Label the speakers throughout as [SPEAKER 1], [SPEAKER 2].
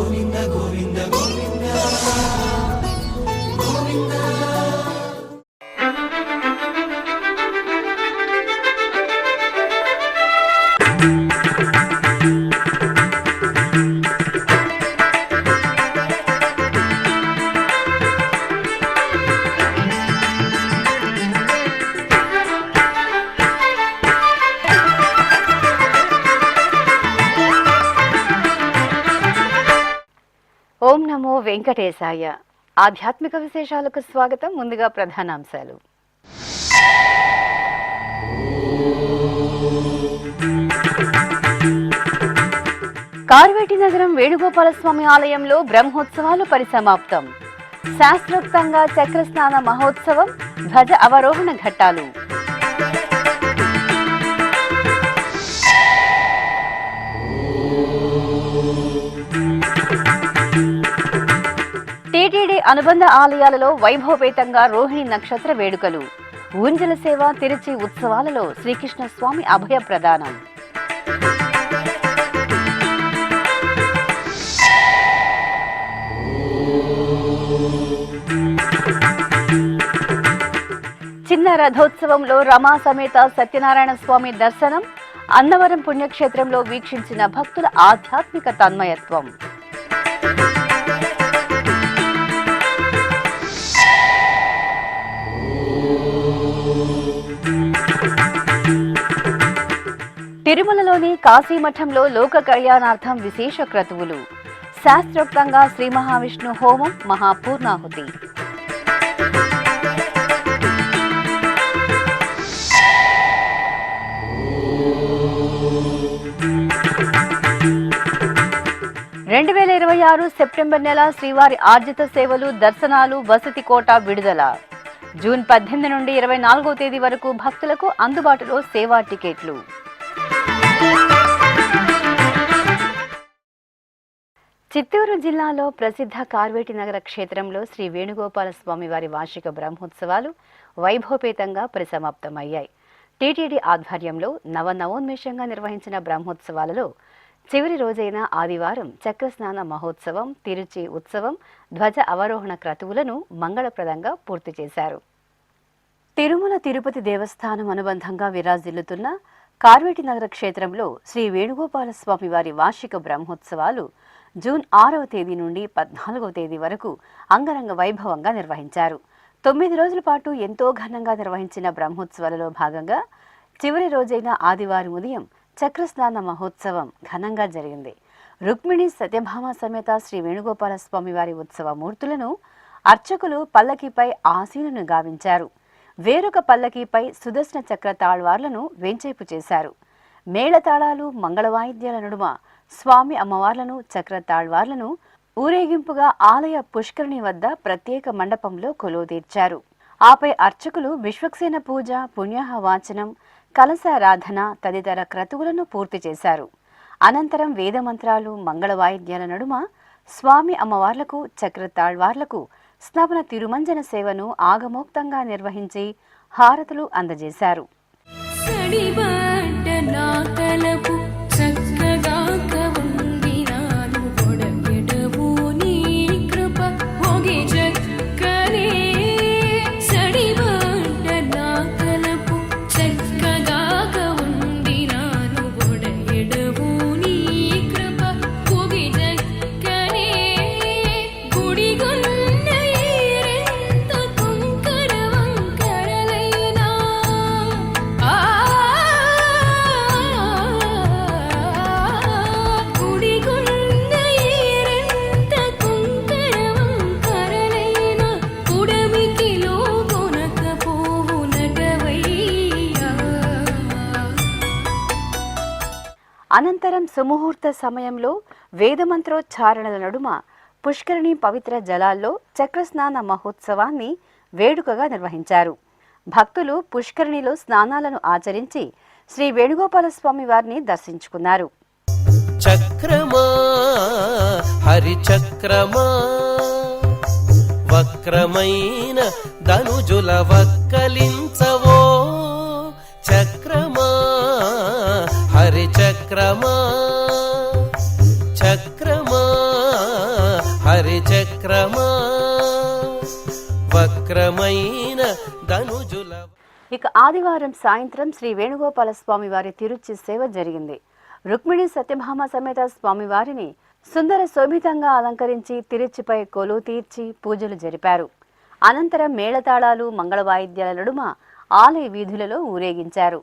[SPEAKER 1] గోవింద గోవింద గోవింద గోవింద.
[SPEAKER 2] ఓం నమో వెంకటేశాయ. ఆధ్యాత్మిక విశేషాలకు స్వాగతం. ముందుగా ప్రధానాంశాలు. కార్వేటి నగరం వేణుగోపాలస్వామి ఆలయంలో బ్రహ్మోత్సవాలు పరిసమాప్తం. శాస్త్రోక్తంగా చక్రస్నాన మహోత్సవం, ధ్వజ అవరోహణ ఘట్టాలు. టీటీడీ అనుబంధ ఆలయాలలో వైభవపేతంగా రోహిణి నక్షత్ర వేడుకలు. ఊంజల సేవ, తిరుచి ఉత్సవాలలో శ్రీకృష్ణ స్వామి అభయ ప్రదానం. చిన్న రథోత్సవంలో రమా సమేత సత్యనారాయణ స్వామి దర్శనం. అన్నవరం పుణ్యక్షేత్రంలో వీక్షించిన భక్తుల ఆధ్యాత్మిక తన్మయత్వం. తిరుమలలోని కాశీమఠంలో లోక కళ్యాణార్థం విశేష క్రతువులు. శాస్త్రోక్తంగా శ్రీ మహావిష్ణు హోమం, మహాపూర్ణాహుతి. రెండు 2026 సెప్టెంబర్ నెల శ్రీవారి ఆర్జిత సేవలు, దర్శనాలు, వసతి కోటా విడుదల. జూన్ 18 నుండి 24వ తేదీ వరకు భక్తులకు అందుబాటులో సేవా టికెట్లు. చిత్తూరు జిల్లాలో ప్రసిద్ధ కార్వేటి నగర క్షేత్రంలో శ్రీ వేణుగోపాల స్వామి వారి వార్షిక బ్రహ్మోత్సవాలు వైభవపేతంగా పరిసమాప్తమయ్యాయి. టీటీడీ ఆధ్వర్యంలో నవోన్మేషంగా నిర్వహించిన బ్రహ్మోత్సవాలలో చివరి రోజైన ఆదివారం చక్రస్నాన మహోత్సవం, తిరుచి ఉత్సవం, ధ్వజ అవరోహణ క్రతువులను మంగళప్రదంగా పూర్తి చేశారు. తిరుమల తిరుపతి దేవస్థానం అనుబంధంగా విరాజిల్లుతున్న కార్వేటి నగర క్షేత్రంలో శ్రీ వేణుగోపాల స్వామి వారి వార్షిక బ్రహ్మోత్సవాలు జూన్ 6వ తేదీ నుండి 14వ తేదీ వరకు అంగరంగ వైభవంగా నిర్వహించారు. 9 రోజుల పాటు ఎంతో ఘనంగా నిర్వహించిన బ్రహ్మోత్సవాలలో భాగంగా చివరి రోజైన ఆదివారం ఉదయం చక్రస్నాన మహోత్సవం ఘనంగా జరిగింది. రుక్మిణి సత్యభామ సమేత శ్రీ వేణుగోపాల స్వామి వారి ఉత్సవ మూర్తులను అర్చకులు పల్లకీపై ఆసీనును గావించారు. వేరొక పల్లకీపై సుదర్శన చక్ర తాళ్వార్లను వేంచేపు చేశారు. మేళతాళాలు, మంగళవాయిద్యాల నడుమ స్వామి అమ్మవార్లను, చక్ర తాళ్వార్లను ఊరేగింపుగా ఆలయ పుష్కరిణి వద్ద ప్రత్యేక మండపంలో కొలువుతీర్చారు. ఆపై అర్చకులు విశ్వక్సేన పూజ, పుణ్యాహ వాచనం, కలశారాధన తదితర క్రతువులను పూర్తి చేశారు. అనంతరం వేదమంత్రాలు, మంగళవాయిద్యాల నడుమ స్వామి అమ్మవార్లకు, చక్ర తాళ్వార్లకు స్నపన తిరుమంజన సేవను ఆగమోక్తంగా నిర్వహించి హారతులు అందజేశారు. అనంతరం సుముహూర్త సమయంలో వేదమంత్రోచ్చారణల నడుమ పుష్కరిణి పవిత్ర జలాల్లో చక్రస్నాన మహోత్సవాన్ని వేడుకగా నిర్వహించారు. భక్తులు పుష్కరిణిలో స్నానాలను ఆచరించి శ్రీ వేణుగోపాల స్వామి వారిని దర్శించుకున్నారు.
[SPEAKER 3] చక్రమా హరి చక్రమా వక్రమైన ధనుజుల వక్కలించవో చక్రమా హరి చక్రమా చక్రమా చక్రమా వక్రమైన ధనుజుల.
[SPEAKER 2] ఇక ఆదివారం సాయంత్రం శ్రీ వేణుగోపాల స్వామి వారి తిరుచి సేవ జరిగింది. రుక్మిణి సత్యభామ సమేత స్వామివారిని సుందర శోభితంగా అలంకరించి తిరుచిపై కొలువు తీర్చి పూజలు జరిపారు. అనంతరం మేళతాళాలు మంగళ వాయిద్యాల నడుమ ఆలయ వీధులలో ఊరేగించారు.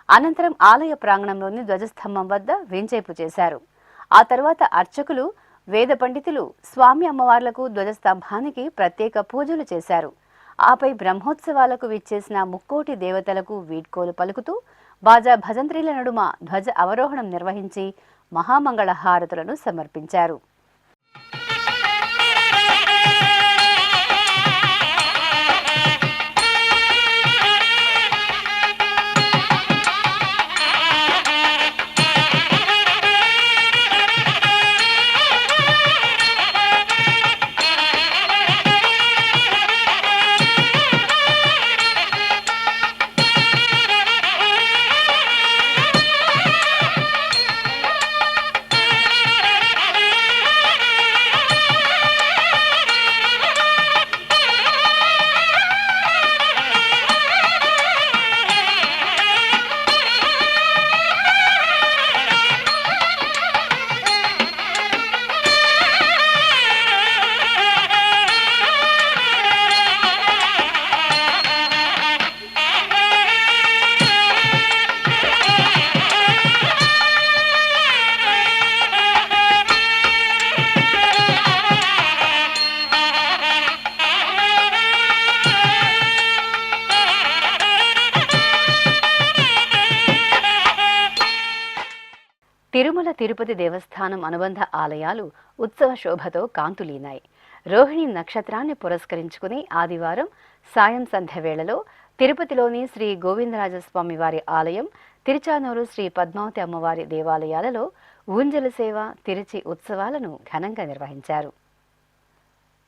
[SPEAKER 2] అనంతరం ఆలయ ప్రాంగణంలోని ధ్వజస్తంభం వద్ద వేంచేపు చేశారు. ఆ తర్వాత అర్చకులు, వేద పండితులు స్వామి అమ్మవార్లకు ధ్వజస్తంభానికి ప్రత్యేక పూజలు చేశారు. ఆపై బ్రహ్మోత్సవాలకు విచ్చేసిన ముక్కోటి దేవతలకు వీడ్కోలు పలుకుతూ బాజా భజంత్రీల నడుమ ధ్వజ అవరోహణం నిర్వహించి మహామంగళ హారతులను సమర్పించారు. తిరుమల తిరుపతి దేవస్థానం అనుబంధ ఆలయాలు ఉత్సవ శోభతో కాంతులీనాయి. రోహిణి నక్షత్రాన్ని పురస్కరించుకుని ఆదివారం సాయం సంధ్య వేళలో తిరుపతిలోని శ్రీ గోవిందరాజస్వామి వారి ఆలయం, తిరుచానూరు శ్రీ పద్మావతి అమ్మవారి దేవాలయాలలో ఊంజల సేవ, తిరుచి ఉత్సవాలను ఘనంగా నిర్వహించారు.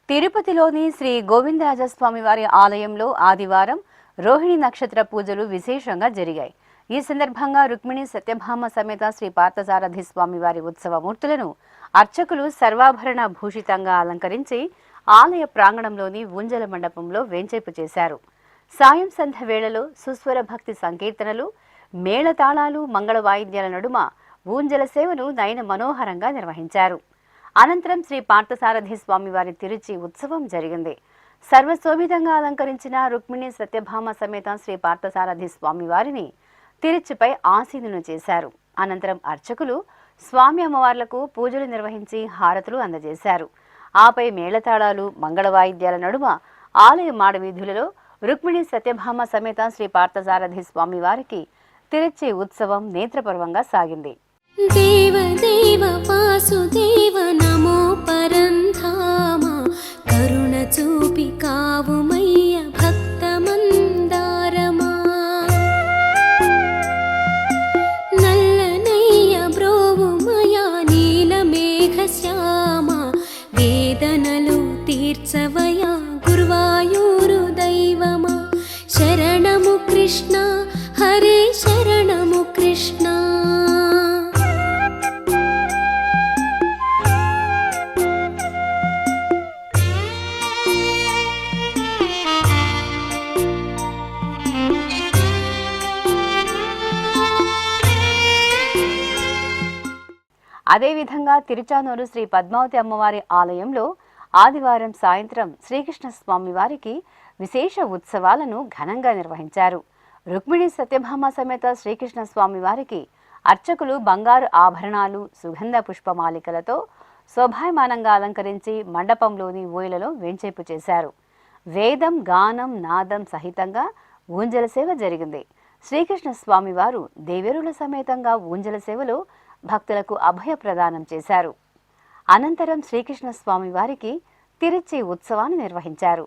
[SPEAKER 2] తిరుపతిలోని శ్రీ గోవిందరాజస్వామి వారి ఆలయంలో ఆదివారం రోహిణి నక్షత్ర పూజలు విశేషంగా జరిగాయి. ఈ సందర్భంగా రుక్మిణి సత్యభామ సమేత శ్రీ పార్థసారథి స్వామి వారి ఉత్సవ మూర్తులను అర్చకులు సర్వాభరణ భూషితంగా అలంకరించి ఆలయ ప్రాంగణంలోని ఊంజల మండపంలో వేంచేపు చేశారు. సాయం సంధ్య వేళలో సుస్వర భక్తి సంకీర్తనలు, మేళతాళాలు, మంగళ వాయిద్యాల నడుమ ఊంజల సేవను నయన మనోహరంగా నిర్వహించారు. అనంతరం శ్రీ పార్థసారథి స్వామి వారి తిరుచి ఉత్సవం జరిగింది. సర్వశోభితంగా అలంకరించిన రుక్మిణి సత్యభామ సమేత శ్రీ పార్థసారథి స్వామి వారిని తిరుచిపై ఆసీనులు చేశారు. అనంతరం అర్చకులు స్వామి అమ్మవార్లకు పూజలు నిర్వహించి హారతులు అందజేశారు. ఆపై మేళతాళాలు, మంగళ వాయిద్యాల నడుమ ఆలయ మాడవీధులలో రుక్మిణి సత్యభామ సమేత శ్రీ పార్థసారథి స్వామి వారికి తిరుచి ఉత్సవం నేత్రపర్వంగా సాగింది.
[SPEAKER 4] దేవదేవ వాసుదేవ నమో పరంధామ కరుణ చూపి కావుమయ్య భక్త మందారమా నల్లనయ్య బ్రోవుమయ నీల మేఘ శ్యామ వేదనలు తీర్చవయ గురువాయూరు దైవమా శరణము కృష్ణ హరే శరణము కృష్ణ.
[SPEAKER 2] అదేవిధంగా తిరుచానూరు శ్రీ పద్మావతి అమ్మవారి ఆలయంలో ఆదివారం సాయంత్రం శ్రీకృష్ణ స్వామి వారికి విశేష ఉత్సవాలను ఘనంగా నిర్వహించారు. రుక్మిణి సత్యభామ సమేత శ్రీకృష్ణ స్వామి వారికి అర్చకులు బంగారు ఆభరణాలు, సుగంధ పుష్పమాలికలతో శోభాయమానంగా అలంకరించి మండపంలోని ఊయలలో వేంచేపు చేశారు. వేదం, గానం, నాదం సహితంగా ఊంజల సేవ జరిగింది. శ్రీకృష్ణ స్వామి వారు దేవేరుల సమేతంగా ఊంజల సేవలో భక్తులకు అభయ ప్రదానం చేశారు. అనంతరం శ్రీకృష్ణ స్వామి వారికి తిరుచి ఉత్సవాన్ని నిర్వహించారు.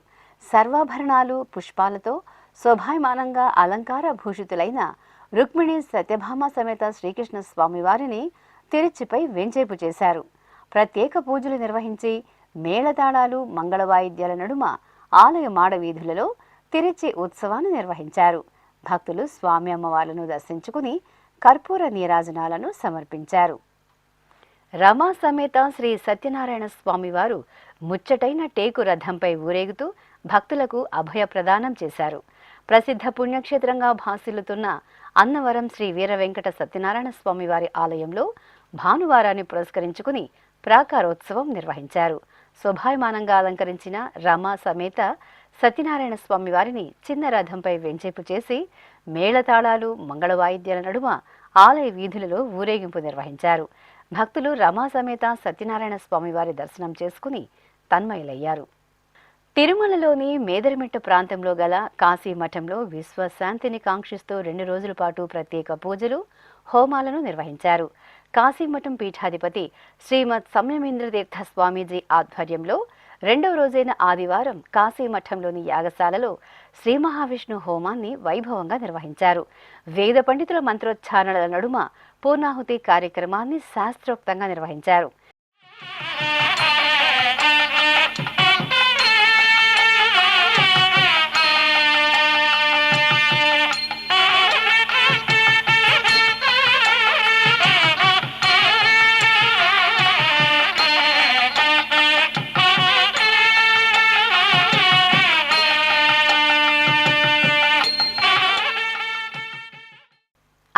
[SPEAKER 2] సర్వాభరణాలు, పుష్పాలతో శోభాయమానంగా అలంకార భూషితులైన రుక్మిణి సత్యభామ సమేత శ్రీకృష్ణ స్వామివారిని తిరుచిపై వెంచేపు చేశారు. ప్రత్యేక పూజలు నిర్వహించి మేళతాళాలు మంగళవాయిద్యాల నడుమ ఆలయ మాడ వీధులలో తిరుచి ఉత్సవాన్ని నిర్వహించారు. భక్తులు స్వామి అమ్మవార్లను దర్శించుకుని కర్పూర నీరాజనాలను సమర్పించారు. రమా సమేత శ్రీ సత్యనారాయణ స్వామివారు ముచ్చటైన టేకు రథంపై ఊరేగుతూ భక్తులకు అభయ ప్రదానం చేశారు. ప్రసిద్ధ పుణ్యక్షేత్రంగా భాసిల్లుతున్న అన్నవరం శ్రీ వీర వెంకట సత్యనారాయణ స్వామివారి ఆలయంలో భానువారాన్ని పురస్కరించుకుని ప్రాకారోత్సవం నిర్వహించారు. శోభాయమానంగా అలంకరించిన రమా సమేత సత్యనారాయణ స్వామివారిని చిన్న రథంపై వెంచేపు చేసి మేళతాళాలు మంగళవాయిద్యాల నడుమ ఆలయ వీధులలో ఊరేగింపు నిర్వహించారు. భక్తులు రమా సమేత సత్యనారాయణ స్వామివారి దర్శనం చేసుకుని తన్మయులయ్యారు. తిరుమలలోని మేదరమిట్ట ప్రాంతంలో గల కాశీ మఠంలో విశ్వశాంతిని కాంక్షిస్తూ 2 రోజుల పాటు ప్రత్యేక పూజలు హోమాలను నిర్వహించారు. కాశీమఠం పీఠాధిపతి శ్రీమద్ సంయమేంద్ర తీర్థ స్వామీజీ ఆధ్వర్యంలో 2వ రోజైన ఆదివారం కాశీమఠంలోని యాగశాలలో శ్రీ మహావిష్ణు హోమాన్ని వైభవంగా నిర్వహించారు. వేద పండితుల మంత్రోచ్చారణల నడుమ పూర్ణాహుతి కార్యక్రమాన్ని శాస్త్రోక్తంగా నిర్వహించారు.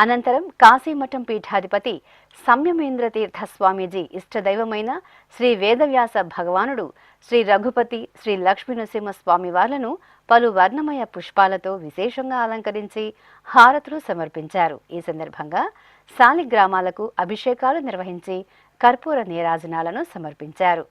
[SPEAKER 2] అనంతరం కాశీమఠం పీఠాధిపతి సంయమేంద్ర తీర్థ స్వామీజీ ఇష్టదైవమైన శ్రీ వేదవ్యాస భగవానుడు, శ్రీ రఘుపతి, శ్రీ లక్ష్మీ నృసింహ స్వామివార్లను పలు వర్ణమయ పుష్పాలతో విశేషంగా అలంకరించి హారతులు సమర్పించారు. ఈ సందర్భంగా శాలిగ్రామాలకు అభిషేకాలు నిర్వహించి కర్పూర నీరాజనాలను సమర్పించారు.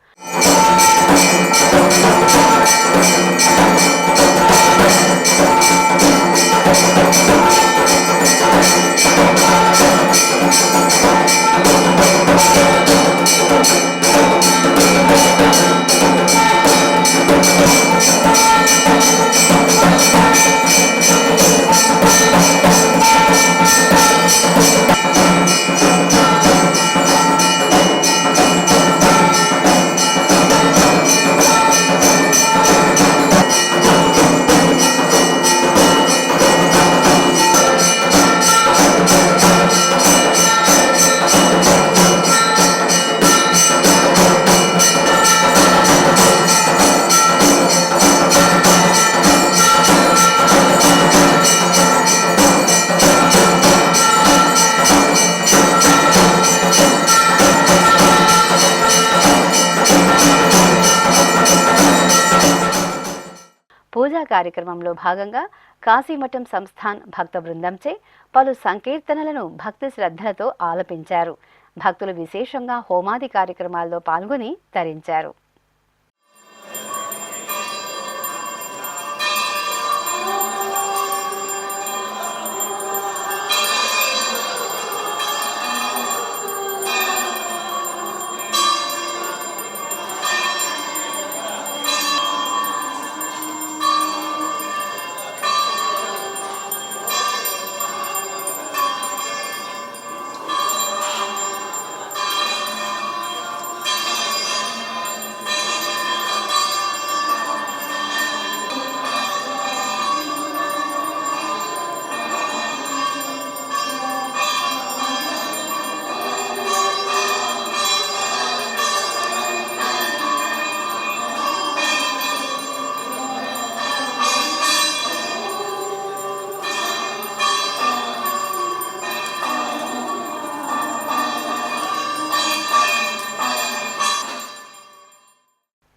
[SPEAKER 2] పూజా కార్యక్రమంలో భాగంగా కాశీమఠం సంస్థాన్ భక్త బృందంచే పలు సంకీర్తనలను భక్తి శ్రద్ధలతో ఆలపించారు. భక్తులు విశేషంగా హోమాది కార్యక్రమాల్లో పాల్గొని తరించారు.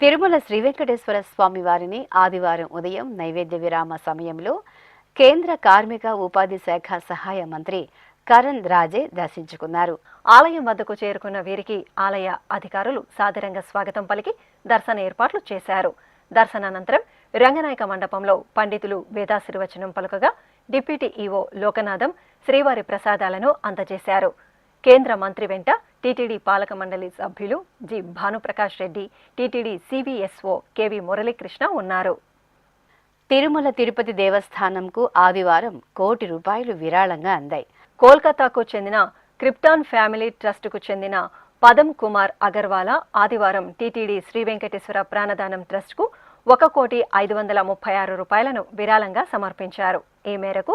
[SPEAKER 2] తిరుమల శ్రీ వెంకటేశ్వర స్వామి వారిని ఆదివారం ఉదయం నైవేద్య విరామ సమయంలో కేంద్ర కార్మిక ఉపాధి శాఖ సహాయ మంత్రి కరణ్ రాజే దర్శించుకున్నారు.
[SPEAKER 5] ఆలయం వద్దకు చేరుకున్న వీరికి ఆలయ అధికారులు సాదరంగా స్వాగతం పలికి దర్శన ఏర్పాట్లు చేశారు. దర్శనానంతరం రంగనాయక మండపంలో పండితులు వేదాశీర్వచనం పలుకగా డిప్యూటీ ఈవో లోకనాథం శ్రీవారి ప్రసాదాలను అందజేశారు. కేంద్ర మంత్రి వెంట టీటీడీ పాలక మండలి సభ్యులు G Bhanuprakash Reddy, TTD CVSO KV Muralikrishna ఉన్నారు.
[SPEAKER 2] తిరుమల తిరుపతి దేవస్థానంకు ఆదివారం ₹1,00,00,000 విరాళంగా అందాయి.
[SPEAKER 5] కోల్కతాకు చెందిన క్రిప్టాన్ ఫ్యామిలీ ట్రస్టుకు చెందిన పదం కుమార్ అగర్వాలా ఆదివారం టీటీడీ శ్రీ వెంకటేశ్వర ప్రాణదానం ట్రస్టుకు ₹1,536,000 విరాళంగా సమర్పించారు. ఈ మేరకు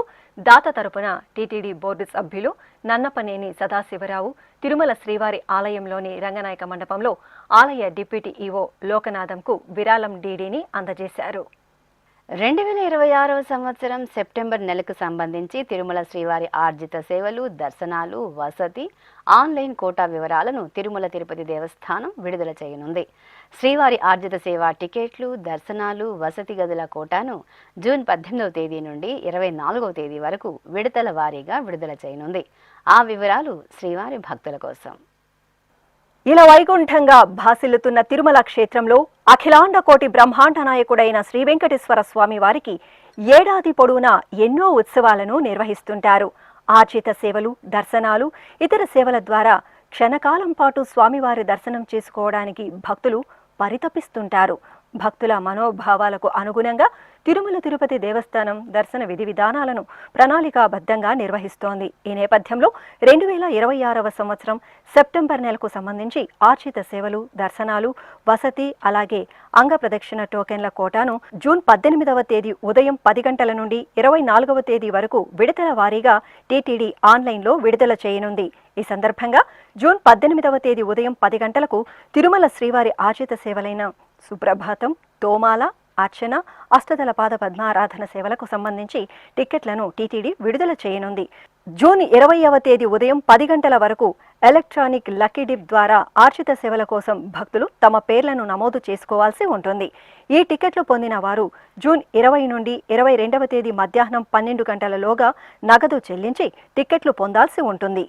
[SPEAKER 5] దాత తరపున టీటీడీ బోర్డు సభ్యులు నన్నపనేని సదాశివరావు తిరుమల శ్రీవారి ఆలయంలోని రంగనాయక మండపంలో ఆలయ డిప్యూటీ ఈవో లోకనాథంకు విరాళం డీడీని అందజేశారు.
[SPEAKER 2] 2026 సంవత్సరం సెప్టెంబర్ నెలకు సంబంధించి తిరుమల శ్రీవారి ఆర్జిత సేవలు, దర్శనాలు, వసతి, ఆన్లైన్ కోటా వివరాలను తిరుమల తిరుపతి దేవస్థానం విడుదల చేయనుంది. శ్రీవారి ఆర్జిత సేవ టికెట్లు, దర్శనాలు, వసతి గదుల కోటాను జూన్ 18వ తేదీ నుండి 24వ తేదీ వరకు విడతల వారీగా విడుదల చేయనుంది. ఆ వివరాలు శ్రీవారి భక్తుల కోసం.
[SPEAKER 5] ఇలా వైకుంఠంగా భాసిల్లుతున్న తిరుమల క్షేత్రంలో అఖిలాండ కోటి బ్రహ్మాండ నాయకుడైన శ్రీ వెంకటేశ్వర స్వామి వారికి ఏడాది పొడవునా ఎన్నో ఉత్సవాలను నిర్వహిస్తుంటారు. ఆర్జిత సేవలు, దర్శనాలు, ఇతర సేవల ద్వారా క్షణకాలం పాటు స్వామివారి దర్శనం చేసుకోవడానికి భక్తులు పరితపిస్తుంటారు. భక్తుల మనోభావాలకు అనుగుణంగా తిరుమల తిరుపతి దేవస్థానం దర్శన విధి విధానాలను ప్రణాళికాబద్ధంగా నిర్వహిస్తోంది. ఈ నేపథ్యంలో 2026వ సంవత్సరం సెప్టెంబర్ నెలకు సంబంధించి ఆర్జిత సేవలు, దర్శనాలు, వసతి, అలాగే అంగ ప్రదక్షిణ టోకెన్ల కోటాను జూన్ 18వ తేదీ ఉదయం 10 గంటల నుండి 24వ తేదీ వరకు విడతల వారీగా టీటీడీ ఆన్లైన్లో విడుదల చేయనుంది. ఈ సందర్భంగా జూన్ 18వ తేదీ ఉదయం 10 గంటలకు తిరుమల శ్రీవారి ఆర్జిత సేవలైన సుప్రభాతం, తోమాల, అర్చన, అష్టదళ పాద పద్మారాధన సేవలకు సంబంధించి టిక్కెట్లను టీటీడీ విడుదల చేయనుంది. జూన్ 20వ తేదీ ఉదయం 10 గంటల వరకు ఎలక్ట్రానిక్ లక్కీ డిప్ ద్వారా ఆర్జిత సేవల కోసం భక్తులు తమ పేర్లను నమోదు చేసుకోవాల్సి ఉంటుంది. ఈ టికెట్లు పొందిన వారు జూన్ 20 నుండి 22వ తేదీ మధ్యాహ్నం 12 గంటలలోగా నగదు చెల్లించి టిక్కెట్లు పొందాల్సి ఉంటుంది.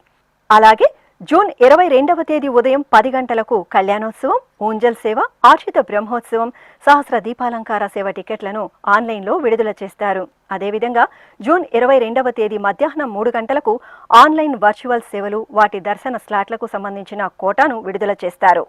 [SPEAKER 5] అలాగే జూన్ 22వ తేదీ ఉదయం 10 గంటలకు కళ్యాణోత్సవం, ఊంజల్ సేవ, ఆర్జిత బ్రహ్మోత్సవం, సహస్ర దీపాలంకార సేవ టికెట్లను ఆన్లైన్లో విడుదల చేస్తారు. అదేవిధంగా జూన్ 22వ తేదీ మధ్యాహ్నం 3 గంటలకు ఆన్లైన్ వర్చువల్ సేవలు, వాటి దర్శన స్లాట్లకు సంబంధించిన కోటాను విడుదల చేస్తారు.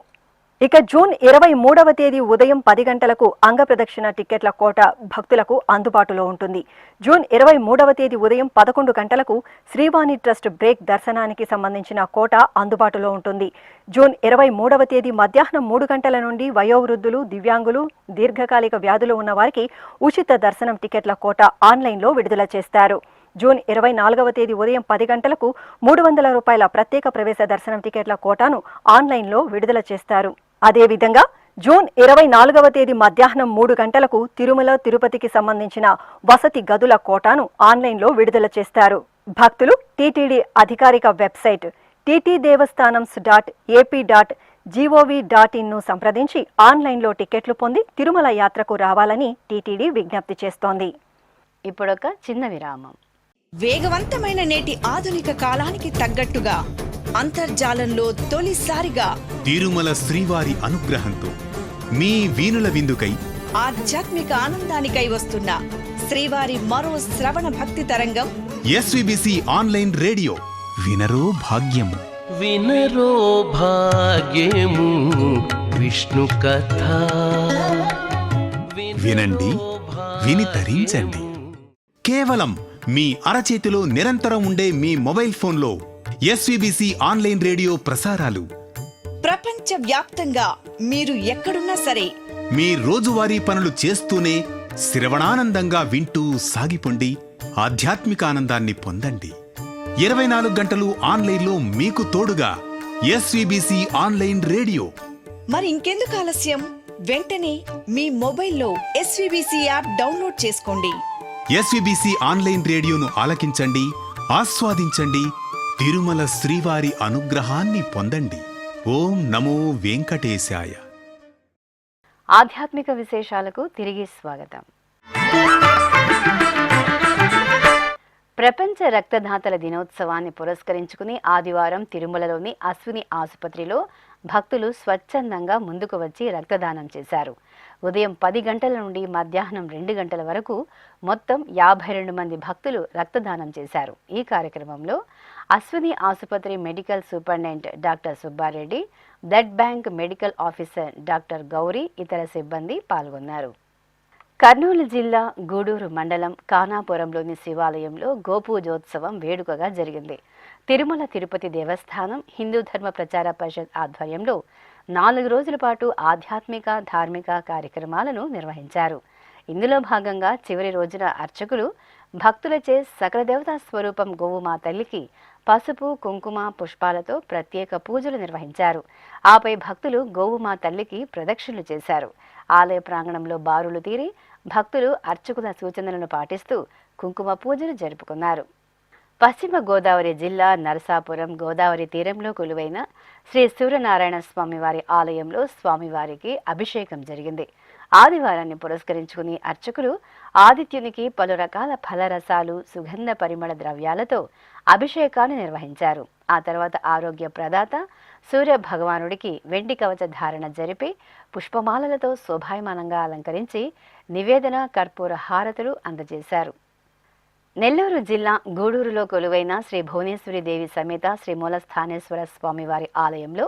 [SPEAKER 5] ఇక జూన్ 23వ తేదీ ఉదయం 10 గంటలకు అంగ ప్రదక్షిణ టిక్కెట్ల కోట భక్తులకు అందుబాటులో ఉంటుంది. జూన్ 23వ తేదీ ఉదయం 11 గంటలకు శ్రీవాణి ట్రస్ట్ బ్రేక్ దర్శనానికి సంబంధించిన కోట అందుబాటులో ఉంటుంది. జూన్ 23వ తేదీ మధ్యాహ్నం 3 గంటల నుండి వయోవృద్ధులు, దివ్యాంగులు, దీర్ఘకాలిక వ్యాధులు ఉన్న వారికి ఉచిత దర్శనం టికెట్ల కోట ఆన్లైన్లో విడుదల చేస్తారు. జూన్ 24వ తేదీ ఉదయం 10 గంటలకు ₹300 ప్రత్యేక ప్రవేశ దర్శనం టికెట్ల కోటాను ఆన్లైన్లో విడుదల చేస్తారు. అదేవిధంగా జూన్ 24వ తేదీ మధ్యాహ్నం 3 గంటలకు తిరుమల తిరుపతికి సంబంధించిన వసతి గదుల కోటాను ఆన్లైన్లో విడుదల చేస్తారు. భక్తులు టీటీడీ అధికారిక వెబ్సైట్ ttdevastanam.ap.gov.in సంప్రదించి ఆన్లైన్లో టికెట్లు పొంది తిరుమల యాత్రకు రావాలని టీటీడీ విజ్ఞప్తి చేస్తోంది.
[SPEAKER 2] ఇప్పుడొక చిన్న విరామం.
[SPEAKER 6] వేగవంతమైన నేటి ఆధునిక కాలానికి తగ్గట్టుగా అంతర్జాలంలో తొలిసారిగా
[SPEAKER 7] తిరుమల శ్రీవారి అనుగ్రహంతో మీ వీణుల విందుకై
[SPEAKER 6] ఆధ్యాత్మిక ఆనందానికై వస్తున్న శ్రీవారి మరో శ్రవణ భక్తి తరంగం
[SPEAKER 7] ఎస్వీబీసీ ఆన్లైన్ రేడియో. వినరో భాగ్యము,
[SPEAKER 3] వినరో భాగ్యము విష్ణు కథ.
[SPEAKER 7] వినండి, విని తరించండి. కేవలం మీ అరచేతిలో నిరంతరం ఉండే మీ మొబైల్ ఫోన్లో ఎస్వీబీసీ ఆన్లైన్ రేడియో ప్రసారాలు
[SPEAKER 6] ప్రపంచ వ్యాప్తంగా మీరు ఎక్కడున్నా సరే
[SPEAKER 7] మీ రోజువారీ పనులు చేస్తూనే శ్రవణానందంగా వింటూ సాగిపోండి, ఆధ్యాత్మిక ఆనందాన్ని పొందండి. 24 గంటలు ఆన్లైన్లో మీకు తోడుగా ఎస్వీబీసీ ఆన్లైన్ రేడియో.
[SPEAKER 6] మరి ఇంకెందుకు ఆలస్యం? వెంటనే మీ మొబైల్లో ఎస్వీబీసీ యాప్ డౌన్లోడ్ చేసుకోండి.
[SPEAKER 7] ఎస్వీబీసీ ఆన్లైన్ రేడియోను ఆలకించండి, ఆస్వాదించండి, తిరుమల శ్రీవారి అనుగ్రహాన్ని పొందండి. ఓం నమో వెంకటేశాయ.
[SPEAKER 2] ఆధ్యాత్మిక విశేషాలకు తిరిగి స్వాగతం. ప్రపంచ రక్తదాతల దినోత్సవాన్ని పురస్కరించుకుని ఆదివారం తిరుమలలోని అశ్విని ఆసుపత్రిలో భక్తులు స్వచ్ఛందంగా ముందుకు వచ్చి రక్తదానం చేశారు. ఉదయం 10 గంటల నుండి మధ్యాహ్నం 2 గంటల వరకు మొత్తం 52 మంది భక్తులు రక్తదానం చేశారు. ఈ కార్యక్రమంలో అశ్విని ఆసుపత్రి medical superintendent doctor Subbareddy, blood bank medical officer doctor Gowri, ఇతర సిబ్బంది పాల్గొన్నారు. కర్నూలు జిల్లా గూడూరు మండలం కానాపురంలోని శివాలయంలో గోపూజోత్సవం వేడుకగా జరిగింది. తిరుమల తిరుపతి దేవస్థానం హిందూ ధర్మ ప్రచార పరిషత్ ఆధ్వర్యంలో 4 రోజుల పాటు ఆధ్యాత్మిక ధార్మిక కార్యక్రమాలను నిర్వహించారు. ఇందులో భాగంగా చివరి రోజున అర్చకులు భక్తులచే సకల దేవతా స్వరూపం గోవుమా తల్లికి పసుపు కుంకుమ పుష్పాలతో ప్రత్యేక పూజలు నిర్వహించారు. ఆపై భక్తులు గోవుమా తల్లికి ప్రదక్షిణలు చేశారు. ఆలయ ప్రాంగణంలో బారులు తీరి భక్తులు అర్చకుల సూచనలను పాటిస్తూ కుంకుమ పూజలు జరుపుకున్నారు. పశ్చిమ గోదావరి జిల్లా నరసాపురం గోదావరి తీరంలో కొలువైన శ్రీ సూర్యనారాయణ స్వామివారి ఆలయంలో స్వామివారికి అభిషేకం జరిగింది. ఆదివారాన్ని పురస్కరించుకుని అర్చకులు ఆదిత్యునికి పలు రకాల ఫలరసాలు సుగంధ పరిమళ ద్రవ్యాలతో అభిషేకాన్ని నిర్వహించారు. ఆ తర్వాత ఆరోగ్య ప్రదాత సూర్య భగవానుడికి వెండి కవచ ధారణ జరిపి పుష్పమాలలతో శోభాయమానంగా అలంకరించి నివేదన కర్పూర హారతులు అందజేశారు. నెల్లూరు జిల్లా గూడూరులో కొలువైన శ్రీ భువనేశ్వరి దేవి సమేత శ్రీ మూలస్థానేశ్వర స్వామివారి ఆలయంలో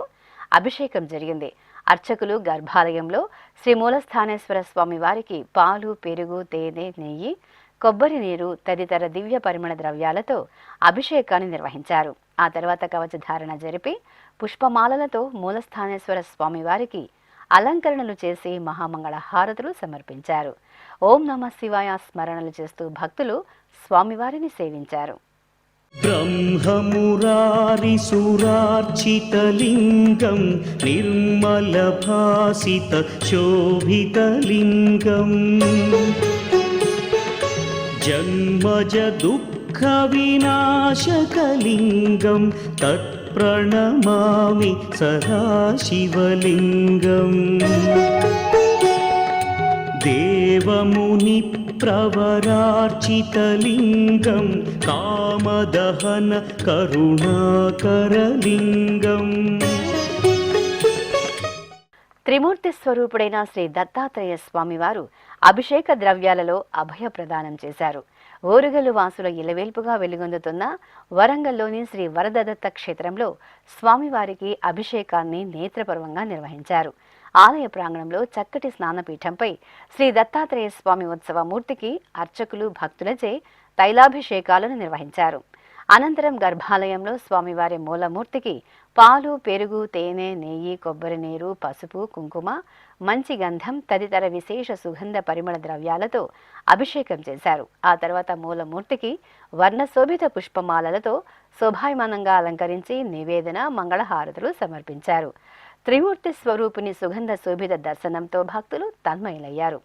[SPEAKER 2] అభిషేకం జరిగింది. అర్చకులు గర్భాలయంలో శ్రీ మూలస్థానేశ్వర స్వామివారికి పాలు పెరుగు తేనె నెయ్యి కొబ్బరి నీరు తదితర దివ్య పరిమళ ద్రవ్యాలతో అభిషేకాన్ని నిర్వహించారు. ఆ తర్వాత కవచ ధారణ జరిపి పుష్పమాలలతో మూలస్థానేశ్వర స్వామివారికి అలంకరణలు చేసి మహామంగళ హారతులు సమర్పించారు. ఓం నమ శివాయ స్మరణలు చేస్తూ భక్తులు స్వామివారిని సేవించారు.
[SPEAKER 3] బ్రహ్మమురారిసురార్చితలింగం నిర్మలభాసిత శోభితలింగం జన్మజ దుఃఖ వినాశకలింగం తత్ప్రణమామి సదాశివలింగం దేవముని ప్రవరార్చితలింగం కామదహన కరుణాకరలింగం.
[SPEAKER 2] త్రిమూర్తి స్వరూపుడైన శ్రీ దత్తాత్రేయ స్వామివారు అభిషేక ద్రవ్యాలలో అభయ ప్రదానం చేశారు. ఓరుగల్లు వాసుల ఇలవేల్పుగా వెలుగొందుతున్న వరంగల్లోని శ్రీ వరదదత్త క్షేత్రంలో స్వామివారికి అభిషేకాన్ని నేత్రపర్వంగా నిర్వహించారు. ఆలయ ప్రాంగణంలో చక్కటి స్నానపీఠంపై శ్రీ దత్తాత్రేయ స్వామి ఉత్సవ మూర్తికి అర్చకులు భక్తులచే తైలాభిషేకాలను నిర్వహించారు. అనంతరం గర్భాలయంలో స్వామివారి మూలమూర్తికి పాలు పెరుగు తేనె నెయ్యి కొబ్బరి నీరు పసుపు కుంకుమ మంచి గంధం తదితర విశేష సుగంధ పరిమళ ద్రవ్యాలతో అభిషేకం చేశారు. ఆ తర్వాత మూలమూర్తికి వర్ణశోభిత పుష్పమాలలతో శోభాయమానంగా అలంకరించి నివేదన మంగళహారతులు సమర్పించారు. త్రిమూర్తి స్వరూపుని సుగంధ శోభిత దర్శనంతో భక్తులు తన్మయులయ్యారు.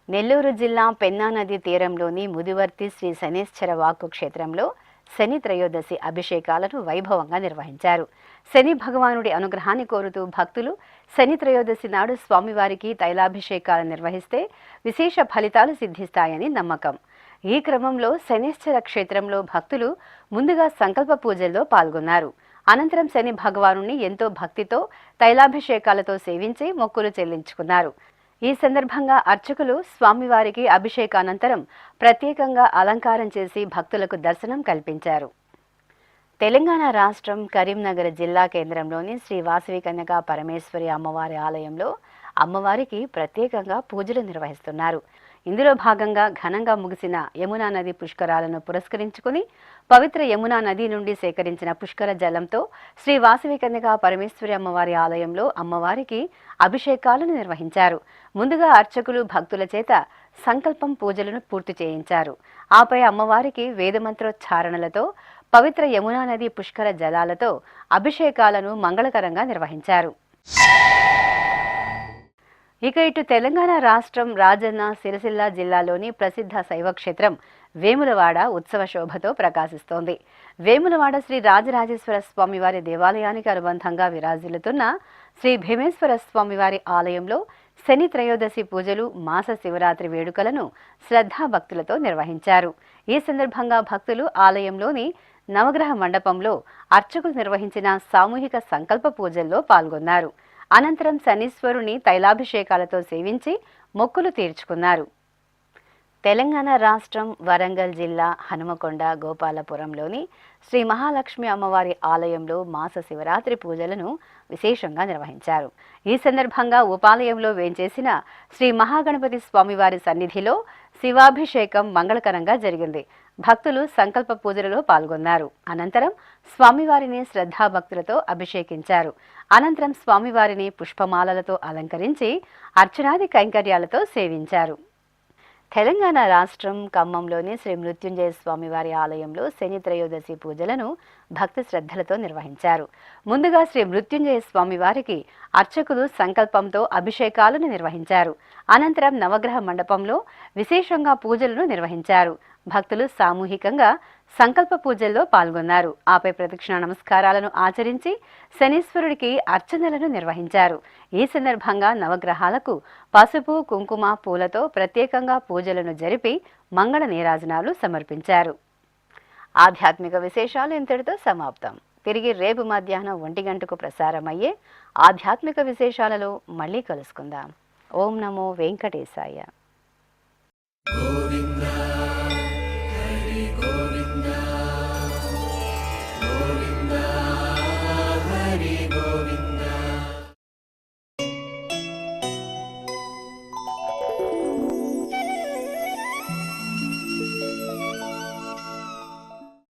[SPEAKER 2] నెల్లూరు జిల్లా పెన్నా నది తీరంలోని ముదివర్తి శ్రీ శనేశ్వర వాక్కు క్షేత్రంలో శని త్రయోదశి అభిషేకాలను వైభవంగా నిర్వహించారు. శని భగవానుడి అనుగ్రహాన్ని కోరుతూ భక్తులు శని త్రయోదశి నాడు స్వామివారికి తైలాభిషేకాలు నిర్వహిస్తే విశేష ఫలితాలు సిద్ధిస్తాయని నమ్మకం. ఈ క్రమంలో శనేశ్వర క్షేత్రంలో భక్తులు ముందుగా సంకల్ప పూజల్లో పాల్గొన్నారు. అనంతరం శని భగవానుని ఎంతో భక్తితో తైలాభిషేకాలతో సేవించి మొక్కులు చెల్లించుకున్నారు. ఈ సందర్భంగా అర్చకులు స్వామివారికి అభిషేకానంతరం ప్రత్యేకంగా అలంకారం చేసి భక్తులకు దర్శనం కల్పించారు. తెలంగాణ రాష్ట్రం కరీంనగర్ జిల్లా కేంద్రంలోని శ్రీ వాసవి కన్యకా పరమేశ్వరి అమ్మవారి ఆలయంలో అమ్మవారికి ప్రత్యేకంగా పూజలు నిర్వహిస్తున్నారు. ఇందులో భాగంగా ఘనంగా ముగిసిన యమునా నది పుష్కరాలను పురస్కరించుకుని పవిత్ర యమునా నది నుండి సేకరించిన పుష్కర జలంతో శ్రీ వాసవి కన్యకా పరమేశ్వరి అమ్మవారి ఆలయంలో అమ్మవారికి అభిషేకాలను నిర్వహించారు. ముందుగా అర్చకులు భక్తుల చేత సంకల్పం పూజలను పూర్తి చేయించారు. ఆపై అమ్మవారికి వేదమంత్రోచ్చారణలతో పవిత్ర యమునా నది పుష్కర జలాలతో అభిషేకాలను మంగళకరంగా నిర్వహించారు. ఇక ఇటు తెలంగాణ రాష్ట్రం రాజన్న సిరిసిల్ల జిల్లాలోని ప్రసిద్ధ శైవక్షేత్రం వేములవాడ ఉత్సవ శోభతో ప్రకాశిస్తోంది. వేములవాడ శ్రీ రాజరాజేశ్వర స్వామివారి దేవాలయానికి అనుబంధంగా విరాజిల్లుతున్న శ్రీ భీమేశ్వర స్వామివారి ఆలయంలో శని త్రయోదశి పూజలు మాస శివరాత్రి వేడుకలను శ్రద్ధాభక్తులతో నిర్వహించారు. ఈ సందర్భంగా భక్తులు ఆలయంలోని నవగ్రహ మండపంలో అర్చకులు నిర్వహించిన సామూహిక సంకల్ప పూజల్లో పాల్గొన్నారు. అనంతరం శనీశ్వరుని తైలాభిషేకాలతో సేవించి మొక్కులు తీర్చుకున్నారు. తెలంగాణ రాష్ట్రం వరంగల్ జిల్లా హనుమకొండ గోపాలపురంలోని శ్రీ మహాలక్ష్మి అమ్మవారి ఆలయంలో మాస శివరాత్రి పూజలను విశేషంగా నిర్వహించారు. ఈ సందర్భంగా ఉపాలయంలో వేంచేసిన శ్రీ మహాగణపతి స్వామివారి సన్నిధిలో శివాభిషేకం మంగళకరంగా జరిగింది. భక్తులు సంకల్ప పూజలలో పాల్గొన్నారు. అనంతరం స్వామివారిని శ్రద్ధాభక్తులతో అభిషేకించారు. అనంతరం స్వామివారిని పుష్పమాలలతో అలంకరించి అర్చనాది కైంకర్యాలతో సేవించారు. తెలంగాణ రాష్ట్రం ఖమ్మంలోని శ్రీ మృత్యుంజయ స్వామివారి ఆలయంలో శని త్రయోదశి పూజలను భక్తి శ్రద్ధలతో నిర్వహించారు. ముందుగా శ్రీ మృత్యుంజయ స్వామివారికి అర్చకులు సంకల్పంతో అభిషేకాలను నిర్వహించారు. అనంతరం నవగ్రహ మండపంలో విశేషంగా పూజలను నిర్వహించారు. భక్తులు సామూహికంగా సంకల్ప పూజల్లో పాల్గొన్నారు. ఆపై ప్రదక్షిణ నమస్కారాలను ఆచరించి శనీశ్వరుడికి అర్చనలను నిర్వహించారు. ఈ సందర్భంగా నవగ్రహాలకు పసుపు కుంకుమ పూలతో ప్రత్యేకంగా పూజలను జరిపి మంగళ నీరాజనాలు సమర్పించారు. ఆధ్యాత్మిక విశేషాలు ఇంతటితో సమాప్తం. తిరిగి రేపు మధ్యాహ్నం 1 గంటకు ప్రసారమయ్యే ఆధ్యాత్మిక విశేషాలలో మళ్ళీ కలుసుకుందాం. ఓం నమో వెంకటేశాయ.